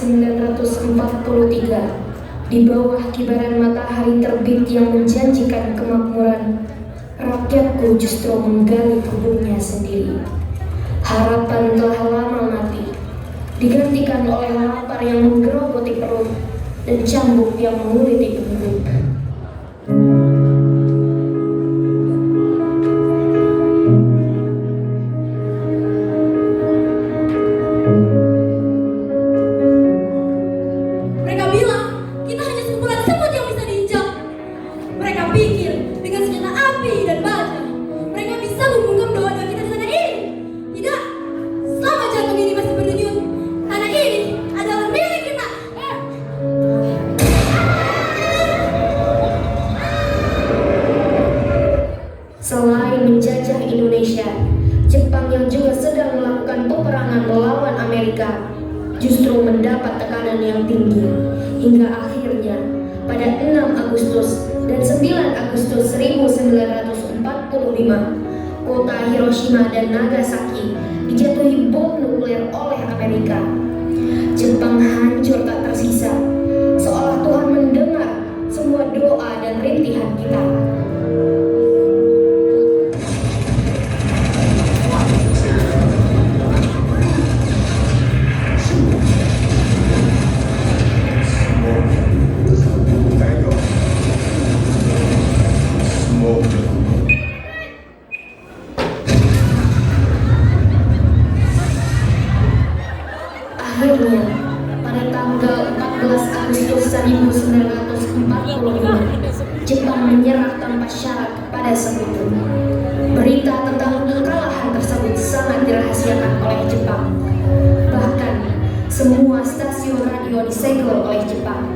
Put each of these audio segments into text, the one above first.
1943, di bawah kibaran matahari terbit yang menjanjikan kemakmuran, rakyatku justru menggali kuburnya sendiri. Harapan telah lama mati, digantikan oleh lapar yang menggerogoti perut dan cambuk yang menguliti perut. Selain menjajah Indonesia, Jepang yang juga sedang melakukan peperangan melawan Amerika justru mendapat tekanan yang tinggi hingga akhirnya pada 6 Agustus dan 9 Agustus 1945 kota Hiroshima dan Nagasaki dijatuhi bom nuklir oleh Amerika. Jepang hancur tak tersisa, seolah Tuhan mendengar semua doa dan rintihan kita. Akhirnya, pada tanggal 14 Agustus 1945, Jepang menyerah tanpa syarat pada Sekutu. Berita tentang kekalahan tersebut sangat dirahasiakan oleh Jepang. Bahkan, semua stasiun radio disegel oleh Jepang.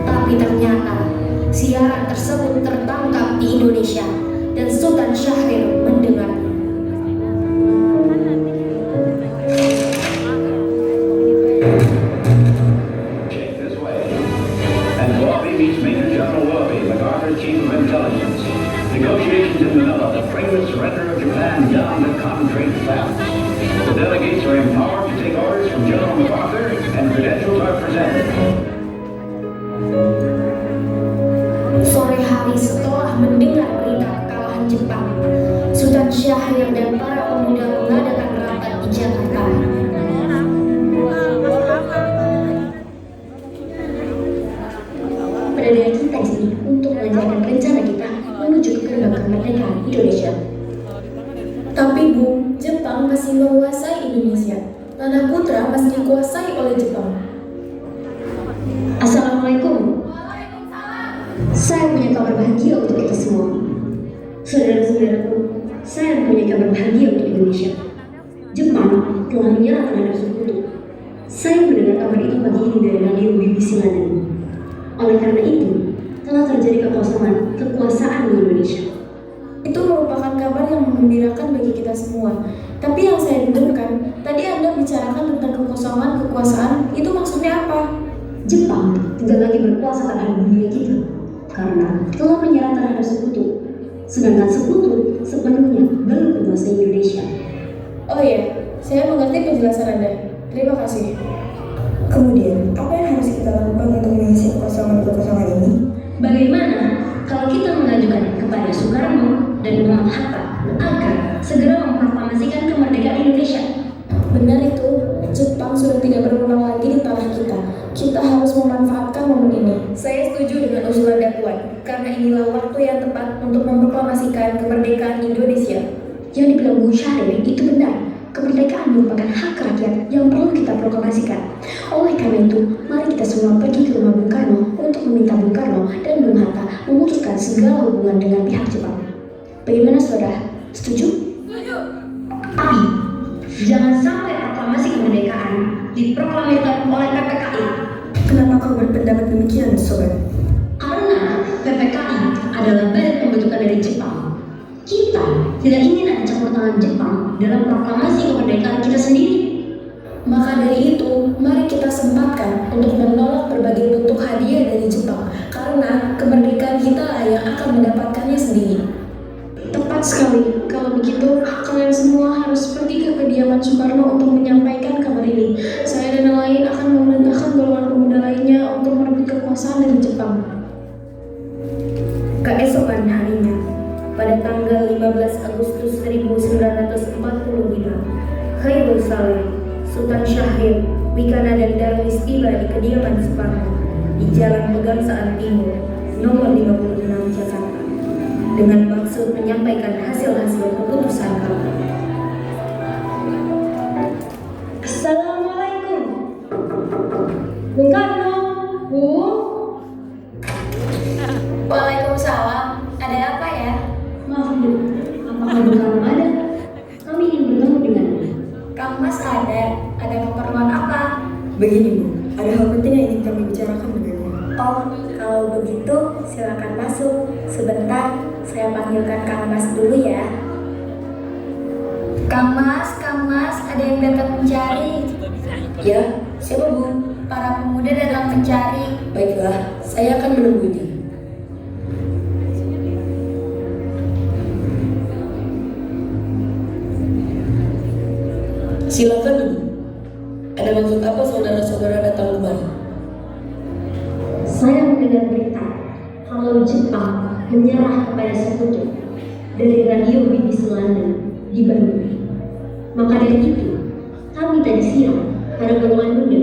Tapi ternyata, siaran tersebut tertangkap di Indonesia dan Sultan Syahrir mendengarnya. Negotiations in Manila to bring the surrender of Japan down to concrete facts. The delegates are empowered to take orders from General MacArthur and credentials are presented. Sore hari setelah mendengar berita kekalahan Jepang, Sultan Syahrir dan para pemuda mengadakan rapat di Jakarta. Pada daya kita di sini untuk melancarkan rencana kita menuju ke gerbang kemerdekaan Indonesia. Tapi Bu, Jepang masih menguasai Indonesia. Tanah Putra masih dikuasai oleh Jepang. Assalamualaikum. Saya punya kabar bahagia untuk kita semua. Saudara-saudaraku, saya punya kabar bahagia untuk Indonesia. Jepang telah menyerah terhadap Sekutu. Saya mendengar kabar itu pagi ini dari radio BBC London. Oleh karena itu, telah terjadi kekuasaan di Indonesia. Itu merupakan kabar yang menggembirakan bagi kita semua. Tapi yang saya dengarkan, tadi Anda bicarakan tentang kekuasaan, itu maksudnya apa? Jepang tidak lagi berkuasa terhadap dunia kita karena telah menyerah terhadap Sekutu. Sedangkan Sekutu sepenuhnya baru menguasai Indonesia. Oh iya, saya mengerti penjelasan Anda. Terima kasih. Kemudian, apa yang harus kita lakukan untuk mengisi kekosongan ini? Bagaimana kalau kita mengajukan kepada Soekarno dan Muhammad Hatta agar segera memproklamasikan kemerdekaan Indonesia? Benar itu, Jepang sudah tidak berwenang lagi di tanah kita. Kita harus memanfaatkan momen ini. Saya setuju dengan usulan Dakwaan, karena inilah waktu yang tepat untuk memproklamasikan kemerdekaan Indonesia. Yang dibilang Bu Syahrir itu benar. Kemerdekaan merupakan hak rakyat yang perlu kita proklamasikan. Oleh karena itu, mari kita semua pergi ke rumah Bung Karno untuk meminta Bung Karno dan Bung Hatta memutuskan segala hubungan dengan pihak Jepang. Bagaimana saudara? Setuju? Setuju. Tapi, jangan sampai proklamasi kemerdekaan diproklamirkan oleh PPKI. Kenapa kau berpendapat demikian, Sobat? Karena PPKI adalah badan pembentukan dari Jepang. Kita tidak ingin ada campur tangan Jepang dalam proklamasi kemerdekaan kita sendiri. Maka dari itu, mari kita sempatkan untuk menolak berbagai bentuk hadiah dari Jepang, karena kemerdekaan kita yang akan mendapatkannya sendiri. Tepat sekali. Kalau begitu, kalian semua harus pergi ke kediaman Soekarno untuk menyampaikan kabar ini. Saya dan yang lain akan memerintahkan golongan 15 Agustus 1945, Khairul Saleh, Sultan Syahrir, Wikana dan Darwis tiba di kediaman Soekarno di Jalan Pegangsaan Timur, nomor 56 Jakarta, dengan maksud menyampaikan hasil-hasil keputusan kami. Assalamualaikum. Bung Karno, Bu. Waalaikumsalam. Ada apa ya? Maaf Bu, apakah Bung Karno ada? Kami ingin bertemu dengannya. Kang Mas ada keperluan apa? Begini Bu, ada hal penting yang ingin kami bicarakan denganmu. Oh, kalau begitu silakan masuk. Sebentar, saya panggilkan Kang Mas dulu ya. Kang Mas, ada yang datang mencari. Ya, siapa Bu? Para pemuda datang mencari. Baiklah, saya akan menunggunya. Silakan dulu. Ada maksud apa saudara-saudara datang kemari? Saya mendengar berita kalau Jepang menyerah kepada Sekutu dari radio BBC London di Bandung. Maka dari itu, kami tadi siang para golongan muda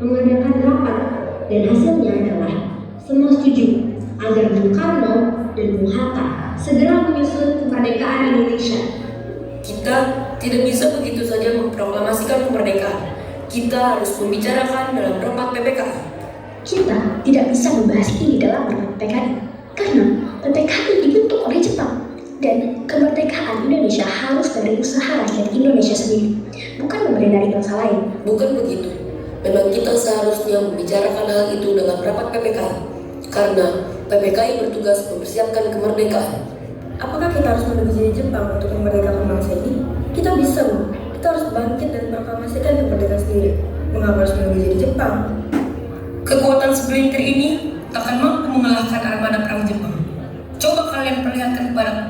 mengadakan rapat dan hasilnya adalah semua setuju agar Bung Karno dan Bung Hatta segera menyusun kemerdekaan Indonesia. Kita tidak bisa begitu saja memproklamasikan kemerdekaan. Kita harus membicarakan dalam rapat PPKI. Kita tidak bisa membahas ini dalam rapat PKI karena PPKI dibentuk oleh Jepang dan kemerdekaan Indonesia harus dari usaha rakyat Indonesia sendiri, bukan memberi dari bangsa lain. Bukan begitu. Memang kita seharusnya membicarakan hal itu dalam rapat PPKI karena PPKI bertugas mempersiapkan kemerdekaan. Apakah kita harus menunggu jadi Jepang untuk memerdekakan bangsa ini? Kita bisa, Bu. Kita harus bangkit dan proklamasikan kemerdekaan sendiri. Mengapa harus menunggu jadi Jepang? Kekuatan segelintir ini akan mampu mengalahkan armada perang Jepang. Coba kalian perlihatkan kepadaku,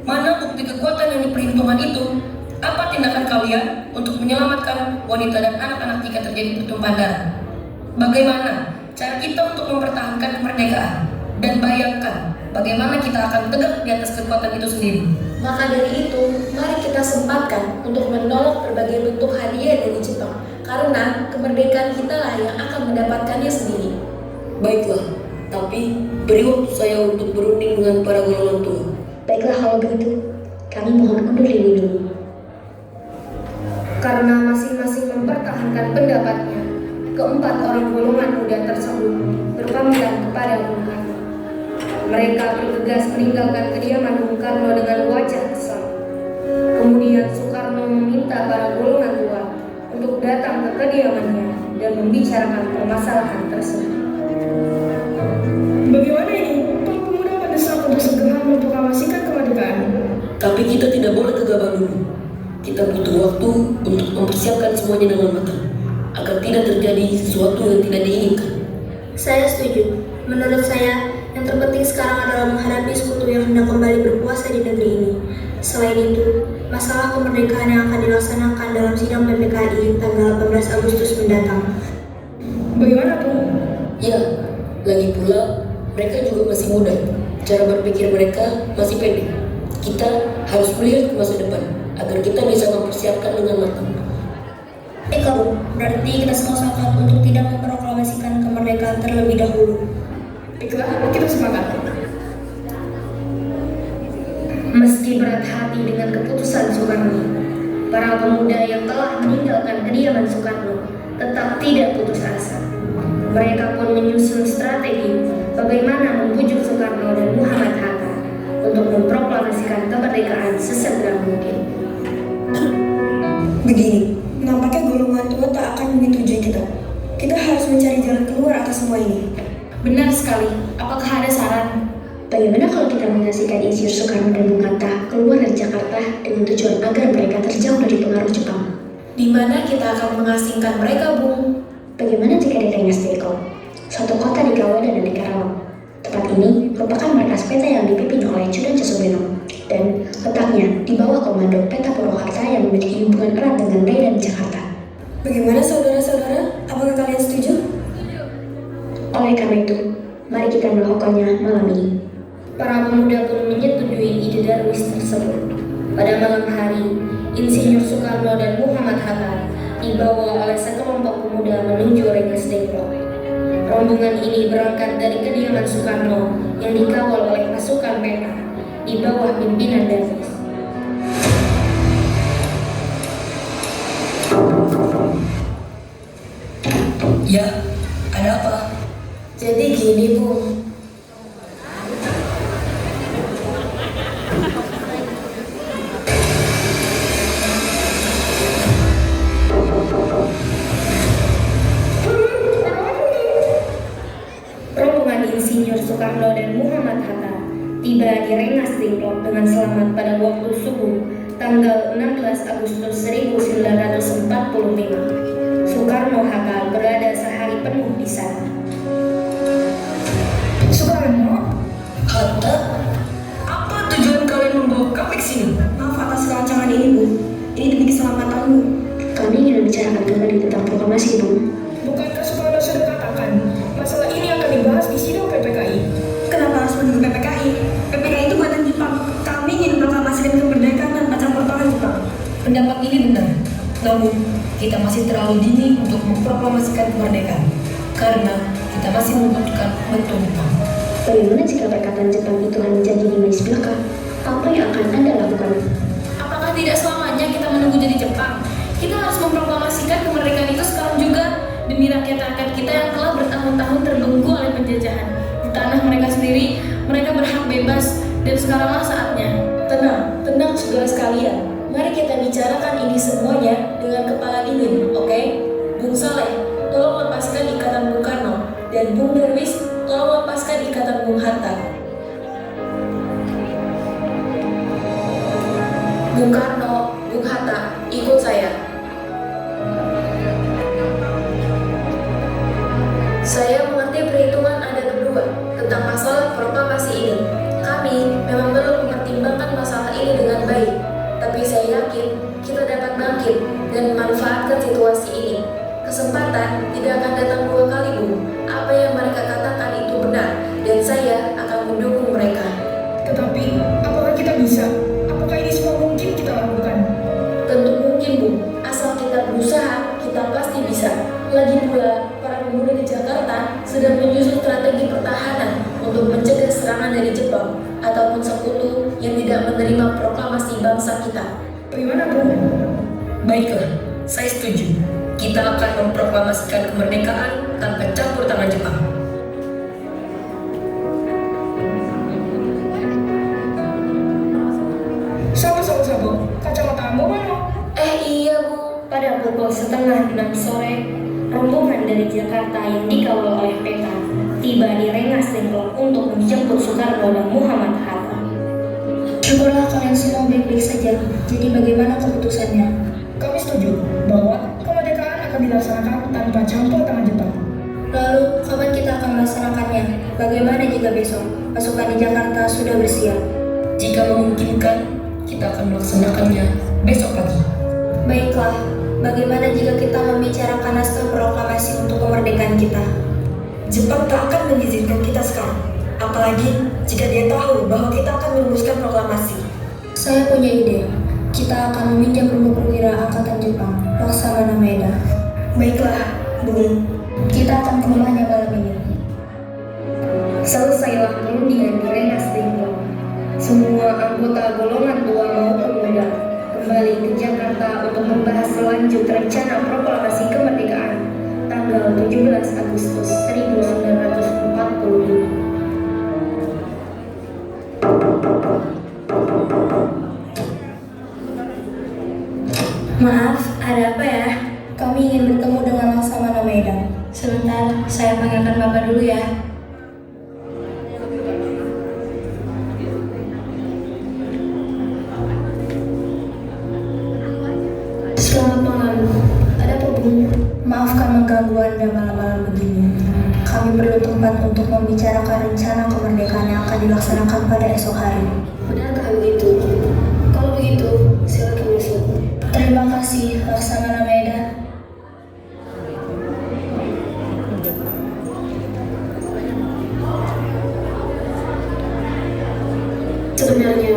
mana bukti kekuatan yang diperhitungkan itu? Apa tindakan kalian untuk menyelamatkan wanita dan anak-anak jika terjadi pertumpahan darah? Bagaimana cara kita untuk mempertahankan kemerdekaan? Dan bayangkan bagaimana kita akan tegak di atas kekuatan itu sendiri. Maka dari itu, mari kita sempatkan untuk menolak berbagai bentuk hadiah dari Jepang, karena kemerdekaan kita lah yang akan mendapatkannya sendiri. Baiklah, tapi beri waktu saya untuk berunding dengan para golongan tua. Baiklah kalau begitu, kami mohon undur diri dulu. Karena masing-masing mempertahankan pendapatnya, keempat orang golongan muda tersebut berpamitan kepada Bung Karno. Mereka bergegas meninggalkan kediaman Bung Karno dengan wajah kesal. Kemudian Soekarno meminta para golongan tua untuk datang ke kediamannya dan membicarakan permasalahan tersebut. Bagaimana ini? Para pemuda mendesak untuk segera memproklamasikan kemerdekaan. Tapi kita tidak boleh gegabah dulu. Kita butuh waktu untuk mempersiapkan semuanya dengan matang, agar tidak terjadi sesuatu yang tidak diinginkan. Saya setuju. Menurut saya, yang terpenting sekarang adalah menghadapi sekutu yang hendak kembali berkuasa di negeri ini. Selain itu, masalah kemerdekaan yang akan dilaksanakan dalam sidang PPKI tanggal 18 Agustus mendatang. Bagaimana tuh? Ya, lagi pula mereka juga masih muda. Cara berpikir mereka masih pendek. Kita harus melihat ke masa depan agar kita bisa mempersiapkan dengan matang. Kamu, berarti kita semua sepakat untuk tidak memproklamasikan kemerdekaan terlebih dahulu. Baiklah, kita sepakat. Meski berat hati dengan keputusan Soekarno, para pemuda yang telah meninggalkan kediaman Soekarno tetap tidak putus asa. Mereka pun menyusun strategi bagaimana membujuk Soekarno dan Muhammad Hatta untuk memproklamasikan kemerdekaan sesegera mungkin. Begini, nampaknya golongan tua tak akan menyetujui kita. Kita harus mencari jalan keluar atas semua ini. Benar sekali. Apakah ada saran? Bagaimana kalau kita mengasihkan Insinyur Soekarno dan Bung Hatta keluar dari Jakarta dengan tujuan agar mereka terjauh dari pengaruh Jepang? Di mana kita akan mengasingkan mereka, Bung? Bagaimana jika di Rengas Dengklok, suatu kota di Kawanan dan di Karawang? Tempat ini merupakan markas peta yang dipimpin oleh Chudan Casubeno dan letaknya di bawah komando Peta Purwakarta yang memiliki hubungan erat dengan Ray dan Jakarta. Bagaimana saudara-saudara? Apakah kalian setuju? Oleh karena itu, mari kita melakukannya malam ini. Para pemuda pun menyetujui ide di Darwis tersebut. Pada malam hari, Insinyur Soekarno dan Muhammad Hatta dibawa oleh sekelompok pemuda menuju Rengas Dengklok. Rombongan ini berangkat dari kediaman Soekarno yang dikawal oleh pasukan PK di bawah pimpinan Darwis. Ya, ada apa? Jadi gini, Bung. Rombongan Insinyur Soekarno dan Muhammad Hatta tiba di Rengas Dengklok dengan selamat pada waktu subuh tanggal 16 Agustus 1945. Soekarno-Hatta berada sehari penuh di sana. Soekarno? Hatta? Apa tujuan kalian membawa kami ke sini? Maaf atas kerancangan ini, Bu. Ini demi keselamatanmu. Kami ingin membicarakan kembali tentang proklamasi, Bu. Bukankah Soekarno sudah katakan masalah ini akan dibahas di sidang PPKI? Kenapa harus menunggu PPKI? PPKI itu buatan Jepang. Kami ingin proklamasikan kemerdekaan tanpa campur tangan Jepang. Pendapat ini benar, namun kita masih terlalu dini untuk memproklamasikan kemerdekaan karena kita masih membutuhkan bantuan Jepang. Bagaimana jika perkataan Jepang itu hanya janji di manis belaka? Apa yang akan Anda lakukan? Apakah tidak selamanya kita menunggu jadi Jepang? Kita harus memproklamasikan kemerdekaan itu sekarang juga demi rakyat-rakyat kita yang telah bertahun-tahun terbelenggu oleh penjajahan. Di tanah mereka sendiri, mereka berhak bebas dan sekaranglah saatnya. Tenang saudara sekalian. Mari kita bicarakan ini semuanya dengan kepala dingin, oke? Bung Saleh, tolong lepaskan ikatan Bung Karno. Dan Bung Darwis, tolong lepaskan ikatan Bung Hatta. Bung Karno, Bung Hatta, ikut saya. Saya mengerti perhitungan Anda berdua tentang masalah proklamasi ini. Kami memang perlu mempertimbangkan masalah ini dengan baik, tapi saya yakin kita dapat bangkit dan memanfaatkan situasi ini. Kesempatan tidak akan datang dua kali, Bu. Apa yang mereka katakan itu benar, dan saya akan mendukung mereka. Tetapi, apakah kita bisa? Apakah ini semua mungkin kita lakukan? Tentu mungkin, Bu. Asal kita berusaha, kita pasti bisa. Lagi pula, para pemuda di Jakarta sedang menyusun strategi pertahanan untuk mencegah serangan dari Jepang ataupun sekutu yang tidak menerima proklamasi bangsa kita. Bagaimana, Bu? Baiklah, saya setuju. Kita akan memproklamasikan kemerdekaan tanpa campur tangan Jepang. Sabo, kacamatamu mana? Iya, Bu. Pada pukul 5:30 sore, rombongan dari Jakarta yang dikawal oleh PK tiba di Rengas Dengklok untuk menjemput Soekarno dan Muhammad Hatta. Syukurlah kalian semua baik-baik saja. Jadi bagaimana keputusannya? Kami setuju bahwa kemerdekaan akan dilaksanakan tanpa campur tangan Jepang. Lalu, kapan kita akan melaksanakannya? Bagaimana jika besok pasukan di Jakarta sudah bersiap? Jika memungkinkan, kita akan melaksanakannya besok pagi. Baiklah, bagaimana jika kita membicarakan naskah proklamasi untuk kemerdekaan kita? Jepang tak akan mengizinkan kita sekarang. Apalagi jika dia tahu bahwa kita akan merumuskan proklamasi. Saya punya ide. Kita akan meminjam rumah perwira angkatan Jepang, Laksamana Maeda. Baiklah, Bung. Kita akan ke rumahnya malam ini. Selesailah perundingan di Rengas Dengklok. Semua anggota golongan tua maupun muda kembali ke Jakarta untuk membahas selanjut rencana proklamasi kemerdekaan tanggal 17 Agustus 1945. Maaf, ada apa ya? Kami ingin bertemu dengan Laksamana Maeda. Sebentar, saya panggilkan Bapak dulu ya. Selamat malam. Ada apa, Bung? Maafkan mengganggu Anda malam-malam begini. Kami perlu tempat untuk membicarakan rencana kemerdekaan yang akan dilaksanakan pada esok hari. Benarkah begitu? Kalau begitu, silakan masuk. Terima kasih, Laksamana Maeda. Sebenarnya,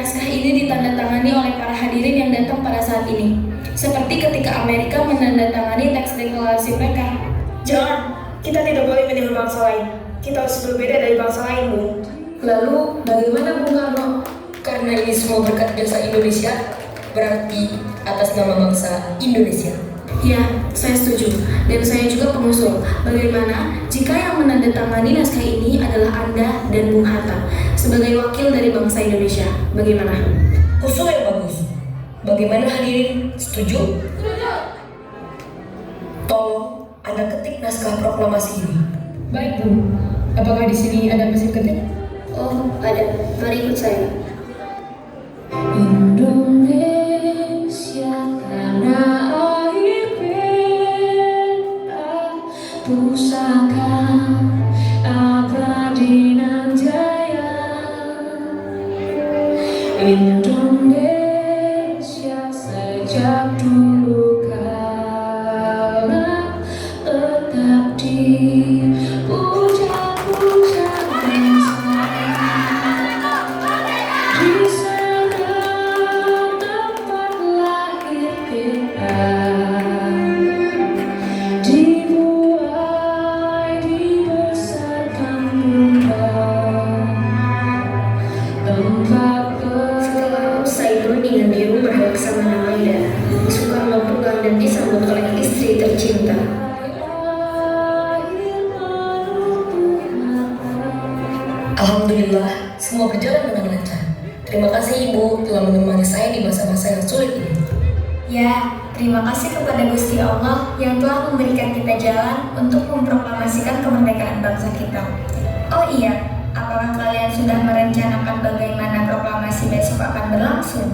naskah ini ditandatangani oleh para hadirin yang datang pada saat ini. Seperti ketika Amerika menandatangani teks deklarasi mereka. Jangan, kita tidak boleh meniru bangsa lain. Kita harus berbeda dari bangsa lain, Bung. Lalu bagaimana Bung Karno? Karena ini semua berkat jasa Indonesia, berarti atas nama bangsa Indonesia. Ya, saya setuju. Dan saya juga pengusul. Bagaimana jika yang menandatangani naskah ini adalah Anda dan Bung Hatta sebagai wakil dari bangsa Indonesia? Bagaimana? Usul yang bagus. Bagaimana hadirin? Setuju? Setuju. Tolong Anda ketik naskah proklamasi ini. Baik, Bu. Apakah di sini ada mesin ketik? Oh, ada. Mari ikut saya. Indonesia tanah air beta, pusaka abadi nan jaya. Indonesia sejak dulu kala tetap dipuja-puja bangsa. Di sana tempat lahir kita, dibuai dibesarkan Bunda. Tempat Setelah usai berundingan di rumah Laksamana Maida, Soekarno pulang dan disambut oleh istri tercinta. Alhamdulillah, semua berjalan dengan lancar. Terima kasih Ibu telah menemani saya di masa-masa yang sulit ini. Ya, terima kasih kepada Gusti Allah yang telah memberikan kita jalan untuk memproklamasikan kemerdekaan bangsa kita. Oh iya, apakah kalian sudah merencanakan bagaimana proklamasi besok akan berlangsung?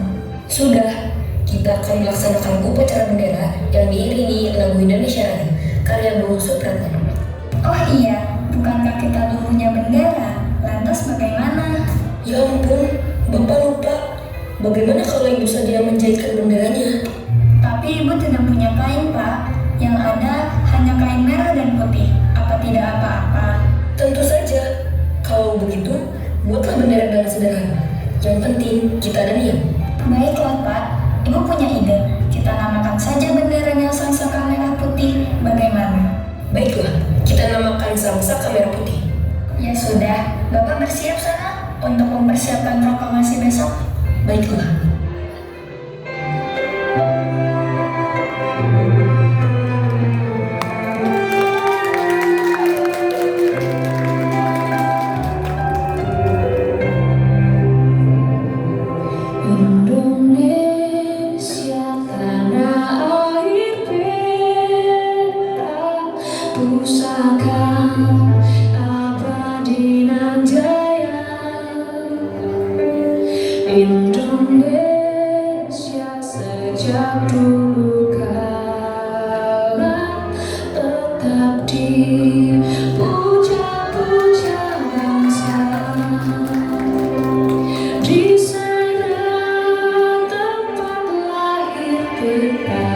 Sudah, kita akan melaksanakan upacara bendera yang diiringi lagu Indonesia Raya karya Bung Supratman. Oh iya, bukankah kita belum punya bendera? Lantas bagaimana? Ya ampun, Bapak lupa. Bagaimana kalau Ibu saja menjahitkan benderanya? Tapi Ibu tidak punya kain, Pak. Yang ada hanya kain merah dan putih. Apa tidak apa-apa? Tentu saja. Kalau begitu, buatlah bendera dengan sederhana. Yang penting kita ada niat. Baiklah, Pak. Ibu punya ide. Kita namakan saja benderanya Sangsaka Merah Putih. Bagaimana? Baiklah, kita namakan Sangsaka Merah Putih. Ya sudah, Bapak bersiap sana untuk mempersiapkan proklamasi besok. Baiklah. Indonesia tanah air beta, pusaka abadi nan jaya. Indonesia sejak dulu kala tetap dipuja-puja bangsa. Di sana tempat lahir kita,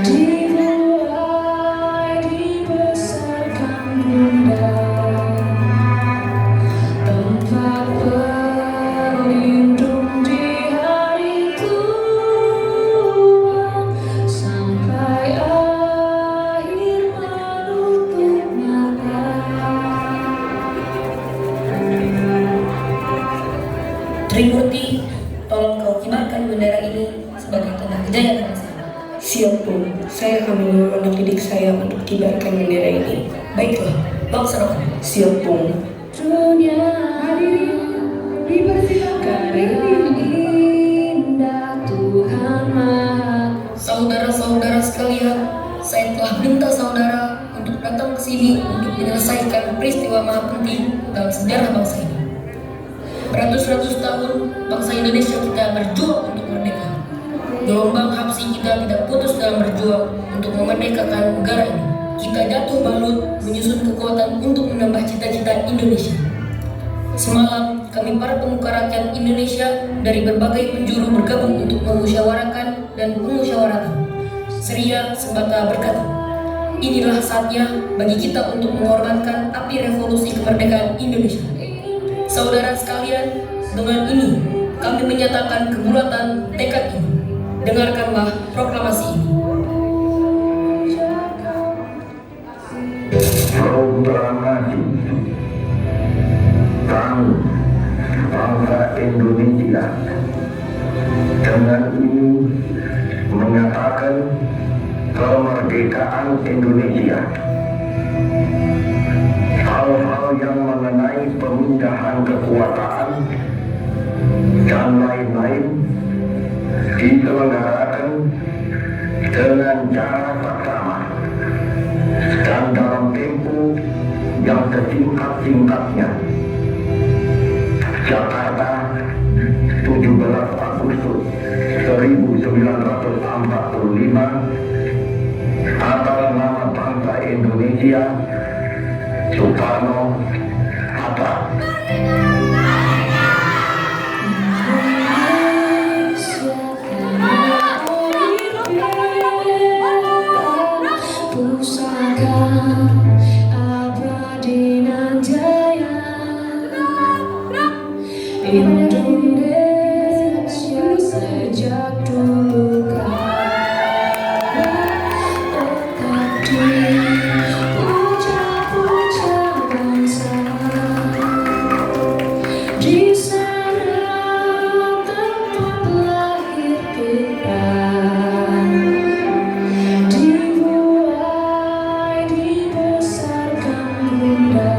dibuai dibesarkan Bunda. Tempat berlindung di hari tua, sampai akhir menutup mata. Trimurti, tolong kau kibarkan bendera ini sebagai tanda kejayaan bangsa. Siap, Bu. Saya akan menyuruh anak didik saya untuk kibarkan bendera ini. Baiklah, laksanakan. Siap, Bung. Dunia hadirin dipersilakan yang indah Tuhan Maha. Saudara-saudara sekalian, saya telah minta saudara untuk datang ke sini untuk menyelesaikan peristiwa maha penting dalam sejarah bangsa ini. Beratus-ratus tahun bangsa Indonesia kita berjuang untuk merdeka. Gelombang Habsi kita tidak putus dalam berjuang untuk memerdekakan negara ini. Kita jatuh balut menyusun kekuatan untuk menambah cita-cita Indonesia. Semalam kami para pemuka rakyat Indonesia dari berbagai penjuru bergabung untuk memusyawarahkan dan memusyawarahkan. Seria Sembata berkata, inilah saatnya bagi kita untuk mengorbankan api revolusi kemerdekaan Indonesia. Saudara sekalian, dengan ini kami menyatakan kebulatan tekad ini. Dengarkanlah proklamasi ini. Proklamasi kami bangsa Indonesia dengan ini menyatakan kemerdekaan Indonesia. Hal-hal yang mengenai pemindahan kekuasaan dan lain-lain diselenggarakan dengan cara bersama dan dalam tempo yang sesingkat-singkatnya. Jakarta, 17 Agustus 1945, atas nama bangsa Indonesia, Soekarno, Hatta. Pusaka abadi nan jaya, Indonesia sejak dulu kala tetap dipuja-puja bangsa. Di sana tempat lahir kita, dimulai dibesarkan bunda.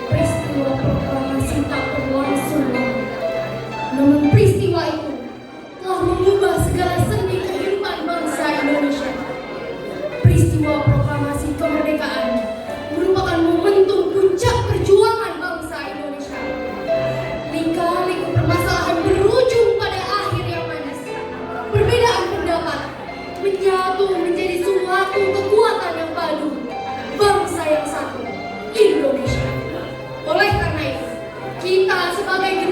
Peristiwa proklamasi tak berlangsung lama. Namun peristiwa itu telah mengubah segala sendi kehidupan bangsa Indonesia. Peristiwa proklamasi kemerdekaan merupakan momentum puncak perjuangan bangsa Indonesia. Lika-liku permasalahan berujung pada akhir yang manis. Perbedaan pendapat menyatu menjadi suatu kekuatan yang padu. Bangsa yang satu, Indonesia. Oleh karena itu, kita sebagai